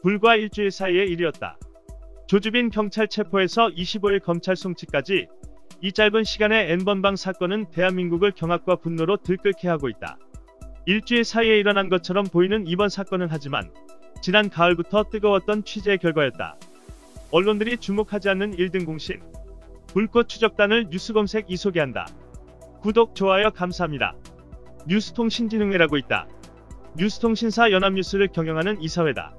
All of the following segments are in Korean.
불과 일주일 사이의 일이었다. 조주빈 경찰 체포에서 25일 검찰 송치까지 이 짧은 시간의 N번방 사건은 대한민국을 경악과 분노로 들끓게 하고 있다. 일주일 사이에 일어난 것처럼 보이는 이번 사건은 하지만 지난 가을부터 뜨거웠던 취재의 결과였다. 언론들이 주목하지 않는 1등 공신 불꽃 추적단을 뉴스검색 이 소개한다. 구독, 좋아요 감사합니다. 뉴스통신진흥회라고 있다. 뉴스통신사 연합뉴스를 경영하는 이사회다.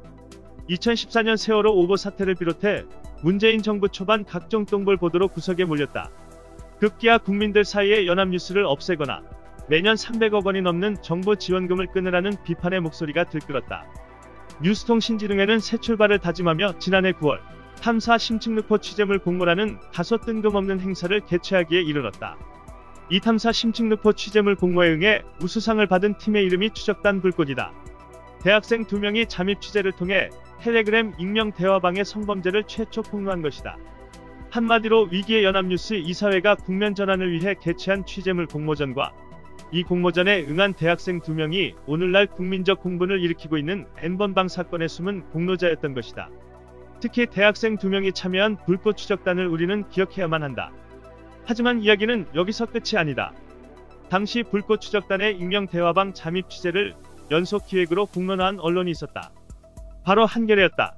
2014년 세월호 오보 사태를 비롯해 문재인 정부 초반 각종 똥볼 보도로 구석에 몰렸다. 급기야 국민들 사이에 연합뉴스를 없애거나 매년 300억 원이 넘는 정보 지원금을 끊으라는 비판의 목소리가 들끓었다. 뉴스통신진흥회는 새 출발을 다짐하며 지난해 9월 탐사 심층르포 취재물 공모라는 다소 뜬금없는 행사를 개최하기에 이르렀다. 이 탐사 심층르포 취재물 공모에 응해 우수상을 받은 팀의 이름이 추적단 불꽃이다. 대학생 2명이 잠입 취재를 통해 텔레그램 익명 대화방의 성범죄를 최초 폭로한 것이다. 한마디로 위기의 연합뉴스 이사회가 국면 전환을 위해 개최한 취재물 공모전과 이 공모전에 응한 대학생 2명이 오늘날 국민적 공분을 일으키고 있는 N번방 사건의 숨은 공로자였던 것이다. 특히 대학생 2명이 참여한 불꽃 추적단을 우리는 기억해야만 한다. 하지만 이야기는 여기서 끝이 아니다. 당시 불꽃 추적단의 익명 대화방 잠입 취재를 연속 기획으로 공론화한 언론이 있었다. 바로 한겨레였다.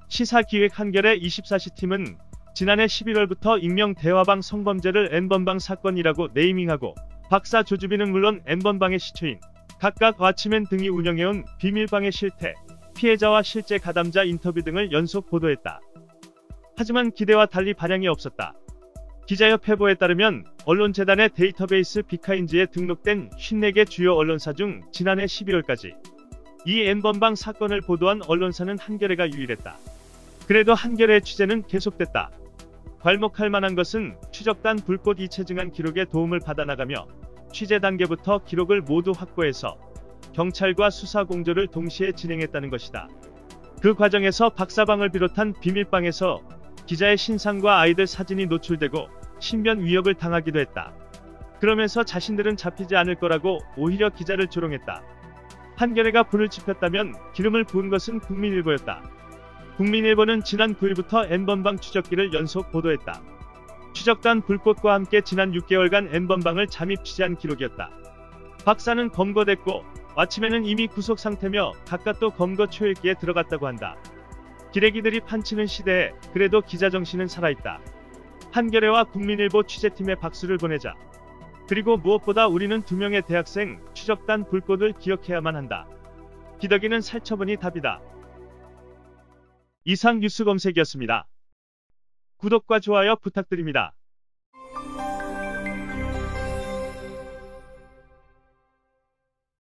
시사기획 한겨레 24시 팀은 지난해 11월부터 익명 대화방 성범죄를 N번방 사건이라고 네이밍하고 박사 조주빈은 물론 N번방의 시초인 각각 와치맨 등이 운영해온 비밀방의 실태, 피해자와 실제 가담자 인터뷰 등을 연속 보도했다. 하지만 기대와 달리 반향이 없었다. 기자협회보에 따르면 언론재단의 데이터베이스 비카인즈에 등록된 54개 주요 언론사 중 지난해 11월까지 이 N번방 사건을 보도한 언론사는 한겨레가 유일했다. 그래도 한겨레의 취재는 계속됐다. 괄목할 만한 것은 추적단 불꽃 이체증한 기록의 도움을 받아나가며 취재 단계부터 기록을 모두 확보해서 경찰과 수사 공조를 동시에 진행했다는 것이다. 그 과정에서 박사방을 비롯한 비밀방에서 기자의 신상과 아이들 사진이 노출되고 신변 위협을 당하기도 했다. 그러면서 자신들은 잡히지 않을 거라고 오히려 기자를 조롱했다. 한겨레가 불을 지폈다면 기름을 부은 것은 국민일보였다. 국민일보는 지난 9일부터 N번방 추적기를 연속 보도했다. 추적단 불꽃과 함께 지난 6개월간 N번방을 잠입 취재한 기록이었다. 박사는 검거됐고 와치맨은 이미 구속 상태며 각각 또 검거 초읽기에 들어갔다고 한다. 기레기들이 판치는 시대에 그래도 기자 정신은 살아있다. 한겨레와 국민일보 취재팀에 박수를 보내자. 그리고 무엇보다 우리는 2명의 대학생 추적단 불꽃을 기억해야만 한다. 기덕이는 살처분이 답이다. 이상 뉴스검색이었습니다. 구독과 좋아요 부탁드립니다.